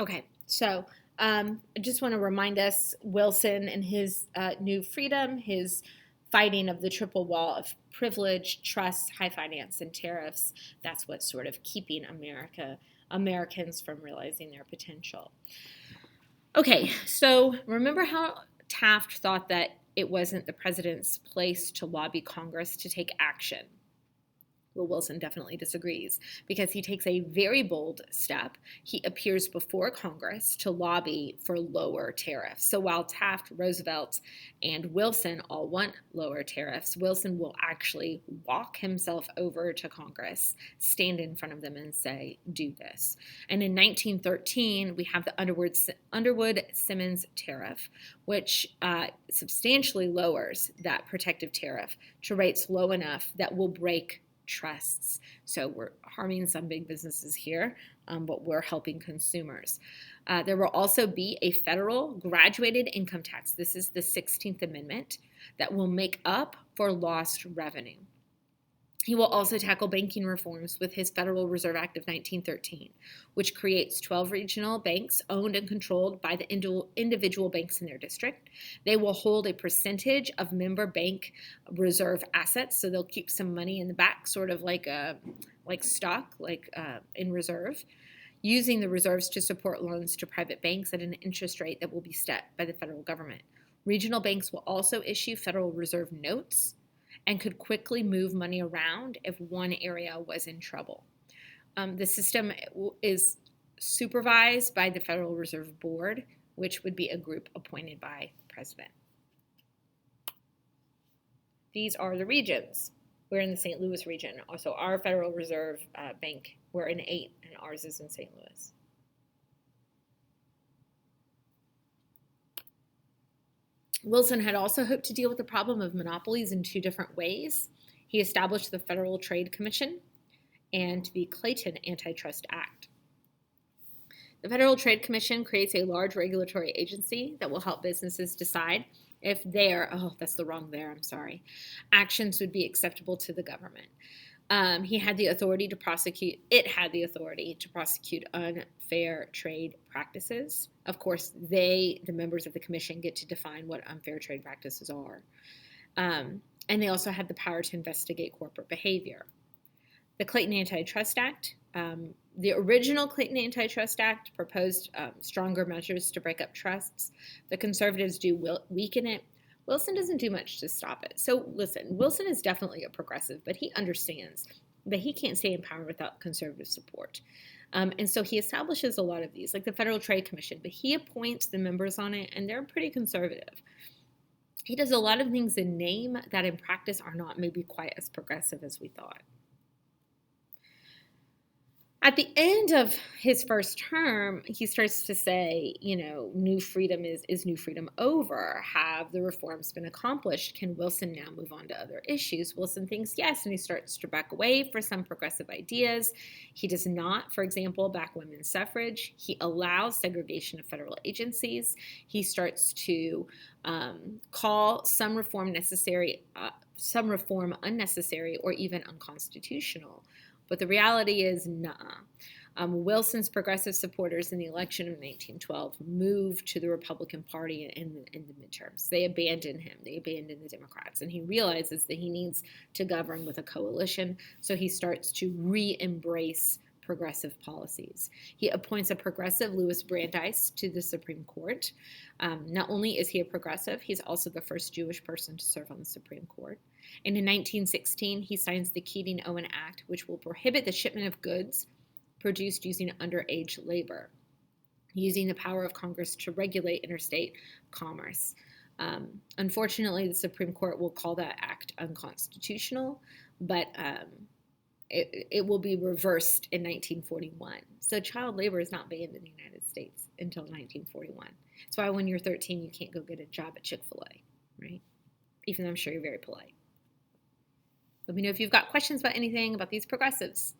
Okay, so I just want to remind us Wilson and his new freedom, his fighting of the triple wall of privilege, trust, high finance, and tariffs. That's what's sort of keeping Americans from realizing their potential. Okay, so remember how Taft thought that it wasn't the president's place to lobby Congress to take action? Well, Wilson definitely disagrees because he takes a very bold step. He appears before Congress to lobby for lower tariffs. So while Taft, Roosevelt, and Wilson all want lower tariffs, Wilson will actually walk himself over to Congress, stand in front of them, and say, do this. And in 1913, we have the Underwood-Simmons tariff, which substantially lowers that protective tariff to rates low enough that will break trusts. So we're harming some big businesses here, but we're helping consumers. There will also be a federal graduated income tax. This is the 16th Amendment that will make up for lost revenue. He will also tackle banking reforms with his Federal Reserve Act of 1913, which creates 12 regional banks owned and controlled by the individual banks in their district. They will hold a percentage of member bank reserve assets, so they'll keep some money in the back, sort of like stock, in reserve, using the reserves to support loans to private banks at an interest rate that will be set by the federal government. Regional banks will also issue Federal Reserve notes and could quickly move money around if one area was in trouble. The system is supervised by the Federal Reserve Board, which would be a group appointed by the president. These are the regions. We're in the St. Louis region. Also, our Federal Reserve Bank, we're in 8, and ours is in St. Louis. Wilson had also hoped to deal with the problem of monopolies in 2 different ways. He established the Federal Trade Commission and the Clayton Antitrust Act. The Federal Trade Commission creates a large regulatory agency that will help businesses decide if actions would be acceptable to the government. It had the authority to prosecute unfair trade practices. Of course, the members of the commission, get to define what unfair trade practices are. And they also had the power to investigate corporate behavior. The Clayton Antitrust Act, the original Clayton Antitrust Act proposed stronger measures to break up trusts. The conservatives do weaken it. Wilson doesn't do much to stop it. So listen, Wilson is definitely a progressive, but he understands that he can't stay in power without conservative support. And so he establishes a lot of these, like the Federal Trade Commission, but he appoints the members on it, and they're pretty conservative. He does a lot of things in name that in practice are not maybe quite as progressive as we thought. At the end of his first term, he starts to say, new freedom is new freedom over? Have the reforms been accomplished? Can Wilson now move on to other issues? Wilson thinks yes, and he starts to back away for some progressive ideas. He does not, for example, back women's suffrage. He allows segregation of federal agencies. He starts to call some reform necessary, some reform unnecessary, or even unconstitutional. But the reality is, Wilson's progressive supporters in the election of 1912 moved to the Republican Party in the midterms. They abandoned him. They abandoned the Democrats. And he realizes that he needs to govern with a coalition. So he starts to re-embrace progressive policies. He appoints a progressive, Louis Brandeis, to the Supreme Court. Not only is he a progressive, he's also the first Jewish person to serve on the Supreme Court. And in 1916, he signs the Keating-Owen Act, which will prohibit the shipment of goods produced using underage labor, using the power of Congress to regulate interstate commerce. Unfortunately, the Supreme Court will call that act unconstitutional, but it will be reversed in 1941. So child labor is not banned in the United States until 1941. That's why when you're 13, you can't go get a job at Chick-fil-A, right? Even though I'm sure you're very polite. Let me know if you've got questions about anything about these progressives.